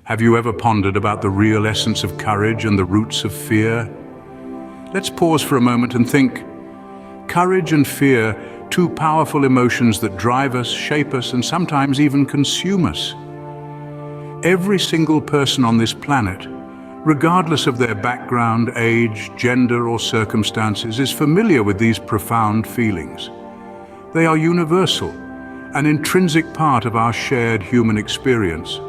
Have you ever pondered about the real essence of courage and the roots of fear? Let's pause for a moment and think. Courage and fear, two powerful emotions that drive us, shape us, and sometimes even consume us. Every single person on this planet, regardless of their background, age, gender, or circumstances, is familiar with these profound feelings. They are universal, an intrinsic part of our shared human experience.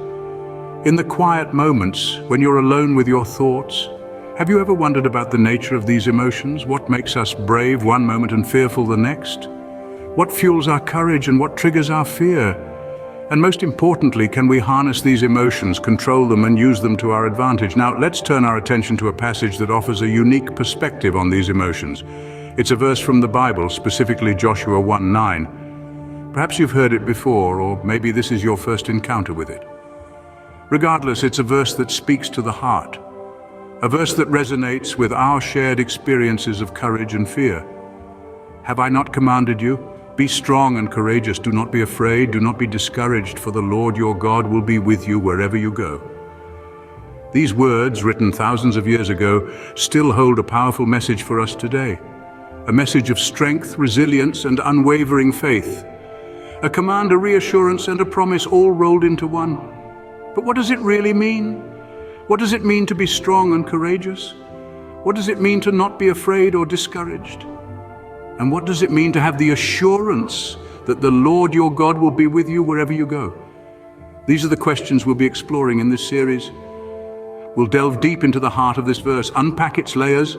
In the quiet moments, when you're alone with your thoughts, have you ever wondered about the nature of these emotions? What makes us brave one moment and fearful the next? What fuels our courage and what triggers our fear? And most importantly, can we harness these emotions, control them, and use them to our advantage? Now, let's turn our attention to a passage that offers a unique perspective on these emotions. It's a verse from the Bible, specifically Joshua 1:9. Perhaps you've heard it before, or maybe this is your first encounter with it. Regardless, it's a verse that speaks to the heart, a verse that resonates with our shared experiences of courage and fear. Have I not commanded you? Be strong and courageous. Do not be afraid. Do not be discouraged, for the Lord your God will be with you wherever you go. These words, written thousands of years ago, still hold a powerful message for us today. A message of strength, resilience, and unwavering faith. A command, a reassurance, and a promise all rolled into one. But what does it really mean? What does it mean to be strong and courageous? What does it mean to not be afraid or discouraged? And what does it mean to have the assurance that the Lord your God will be with you wherever you go? These are the questions we'll be exploring in this series. We'll delve deep into the heart of this verse, unpack its layers,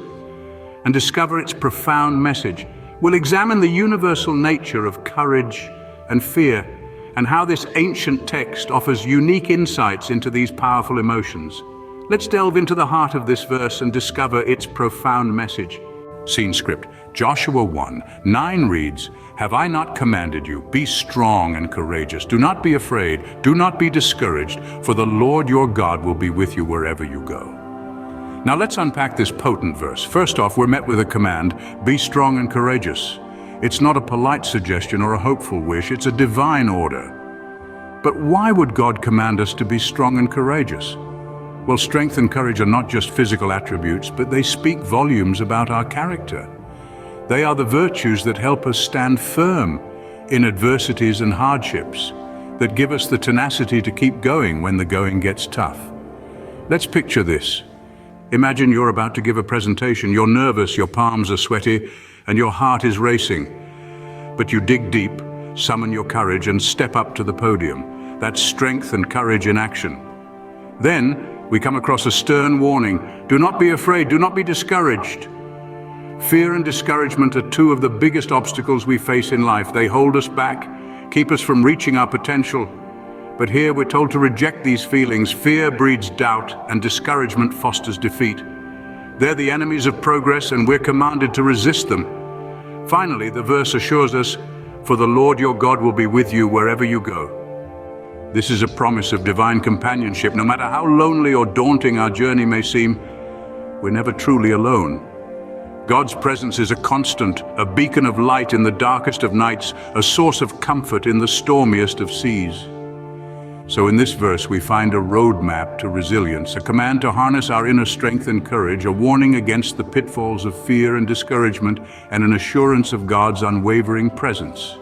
and discover its profound message. We'll examine the universal nature of courage and fear, and how this ancient text offers unique insights into these powerful emotions. Let's delve into the heart of this verse and discover its profound message. Scene script. Joshua 1:9 reads, "Have I not commanded you? Be strong and courageous. Do not be afraid. Do not be discouraged, for the Lord your God will be with you wherever you go." Now let's unpack this potent verse. First off, we're met with a command, be strong and courageous. It's not a polite suggestion or a hopeful wish, it's a divine order. But why would God command us to be strong and courageous? Well, strength and courage are not just physical attributes, but they speak volumes about our character. They are the virtues that help us stand firm in adversities and hardships, that give us the tenacity to keep going when the going gets tough. Let's picture this. Imagine you're about to give a presentation. You're nervous, your palms are sweaty, and your heart is racing. But you dig deep, summon your courage, and step up to the podium. That's strength and courage in action. Then we come across a stern warning. Do not be afraid, do not be discouraged. Fear and discouragement are two of the biggest obstacles we face in life. They hold us back, keep us from reaching our potential. But here we're told to reject these feelings. Fear breeds doubt, and discouragement fosters defeat. They're the enemies of progress, and we're commanded to resist them. Finally, the verse assures us, "For the Lord your God will be with you wherever you go." This is a promise of divine companionship. No matter how lonely or daunting our journey may seem, we're never truly alone. God's presence is a constant, a beacon of light in the darkest of nights, a source of comfort in the stormiest of seas. So in this verse we find a roadmap to resilience, a command to harness our inner strength and courage, a warning against the pitfalls of fear and discouragement, and an assurance of God's unwavering presence.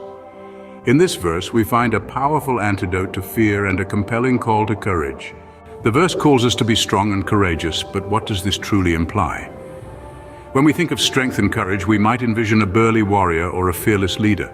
In this verse we find a powerful antidote to fear and a compelling call to courage. The verse calls us to be strong and courageous, but what does this truly imply? When we think of strength and courage, we might envision a burly warrior or a fearless leader.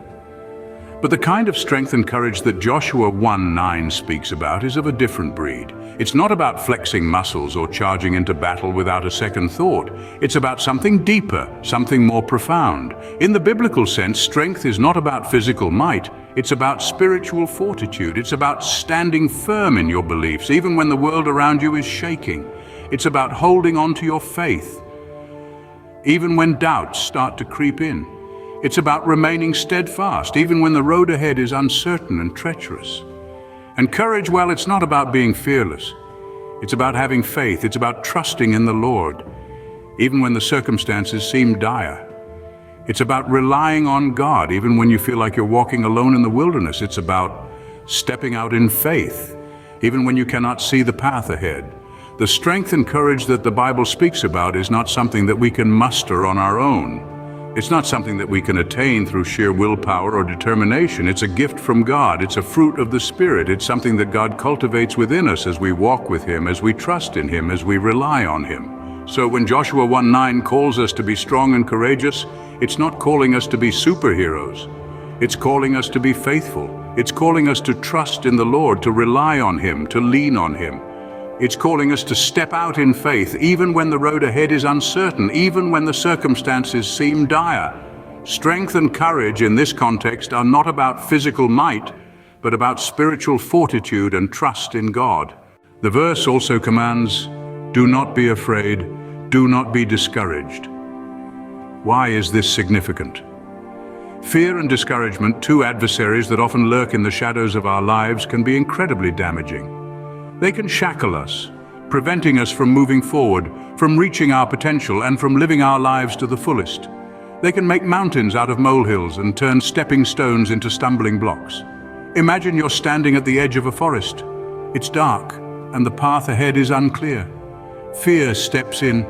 But the kind of strength and courage that Joshua 1:9 speaks about is of a different breed. It's not about flexing muscles or charging into battle without a second thought. It's about something deeper, something more profound. In the biblical sense, strength is not about physical might. It's about spiritual fortitude. It's about standing firm in your beliefs, even when the world around you is shaking. It's about holding on to your faith, even when doubts start to creep in. It's about remaining steadfast, even when the road ahead is uncertain and treacherous. And courage, well, it's not about being fearless. It's about having faith. It's about trusting in the Lord, even when the circumstances seem dire. It's about relying on God, even when you feel like you're walking alone in the wilderness. It's about stepping out in faith even when you cannot see the path ahead. The strength and courage that the Bible speaks about is not something that we can muster on our own. It's not something that we can attain through sheer willpower or determination. It's a gift from God. It's a fruit of the Spirit. It's something that God cultivates within us as we walk with Him, as we trust in Him, as we rely on Him. So when Joshua 1:9 calls us to be strong and courageous, it's not calling us to be superheroes. It's calling us to be faithful. It's calling us to trust in the Lord, to rely on Him, to lean on Him. It's calling us to step out in faith, even when the road ahead is uncertain, even when the circumstances seem dire. Strength and courage in this context are not about physical might, but about spiritual fortitude and trust in God. The verse also commands, "Do not be afraid, do not be discouraged." Why is this significant? Fear and discouragement, two adversaries that often lurk in the shadows of our lives, can be incredibly damaging. They can shackle us, preventing us from moving forward, from reaching our potential, and from living our lives to the fullest. They can make mountains out of molehills and turn stepping stones into stumbling blocks. Imagine you're standing at the edge of a forest. It's dark, and the path ahead is unclear. Fear steps in,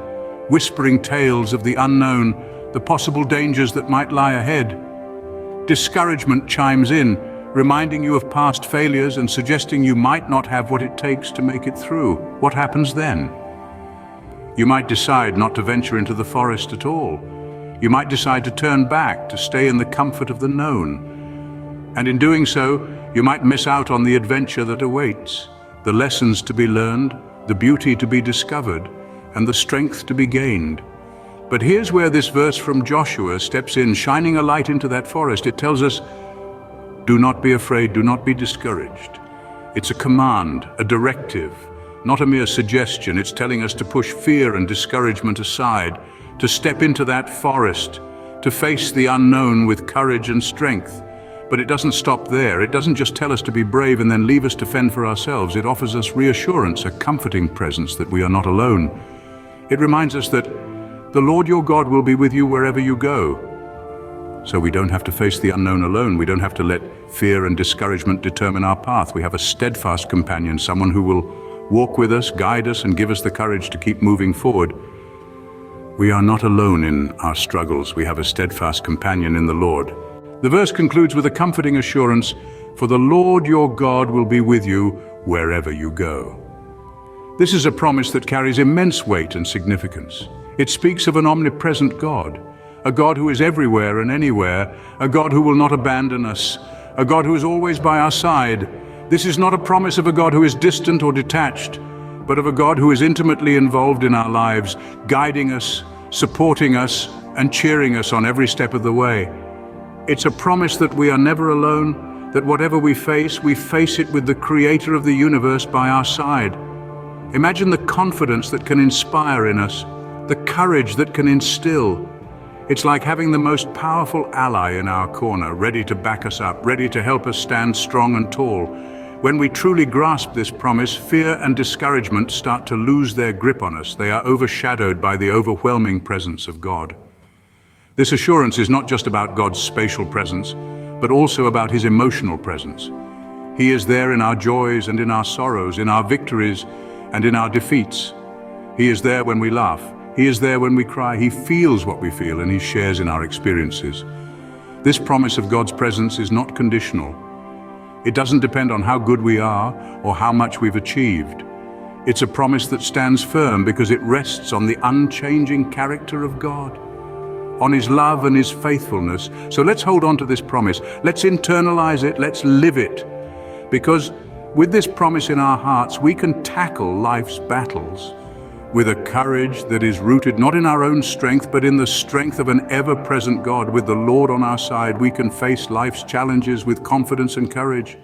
whispering tales of the unknown, the possible dangers that might lie ahead. Discouragement chimes in, reminding you of past failures and suggesting you might not have what it takes to make it through. What happens then? You might decide not to venture into the forest at all. You might decide to turn back, to stay in the comfort of the known. And in doing so, you might miss out on the adventure that awaits, the lessons to be learned, the beauty to be discovered, and the strength to be gained. But here's where this verse from Joshua steps in, shining a light into that forest. It tells us, do not be afraid, do not be discouraged. It's a command, a directive, not a mere suggestion. It's telling us to push fear and discouragement aside, to step into that forest, to face the unknown with courage and strength. But it doesn't stop there. It doesn't just tell us to be brave and then leave us to fend for ourselves. It offers us reassurance, a comforting presence that we are not alone. It reminds us that the Lord your God will be with you wherever you go. So we don't have to face the unknown alone. We don't have to let fear and discouragement determine our path. We have a steadfast companion, someone who will walk with us, guide us, and give us the courage to keep moving forward. We are not alone in our struggles. We have a steadfast companion in the Lord. The verse concludes with a comforting assurance, "For the Lord your God will be with you wherever you go." This is a promise that carries immense weight and significance. It speaks of an omnipresent God, a God who is everywhere and anywhere, a God who will not abandon us, a God who is always by our side. This is not a promise of a God who is distant or detached, but of a God who is intimately involved in our lives, guiding us, supporting us, and cheering us on every step of the way. It's a promise that we are never alone, that whatever we face it with the Creator of the universe by our side. Imagine the confidence that can inspire in us, the courage that can instill. It's like having the most powerful ally in our corner, ready to back us up, ready to help us stand strong and tall. When we truly grasp this promise, fear and discouragement start to lose their grip on us. They are overshadowed by the overwhelming presence of God. This assurance is not just about God's spatial presence, but also about His emotional presence. He is there in our joys and in our sorrows, in our victories and in our defeats. He is there when we laugh. He is there when we cry. He feels what we feel, and He shares in our experiences. This promise of God's presence is not conditional. It doesn't depend on how good we are or how much we've achieved. It's a promise that stands firm because it rests on the unchanging character of God, on His love and His faithfulness. So let's hold on to this promise. Let's internalize it. Let's live it. Because with this promise in our hearts, we can tackle life's battles with a courage that is rooted not in our own strength, but in the strength of an ever-present God. With the Lord on our side, we can face life's challenges with confidence and courage.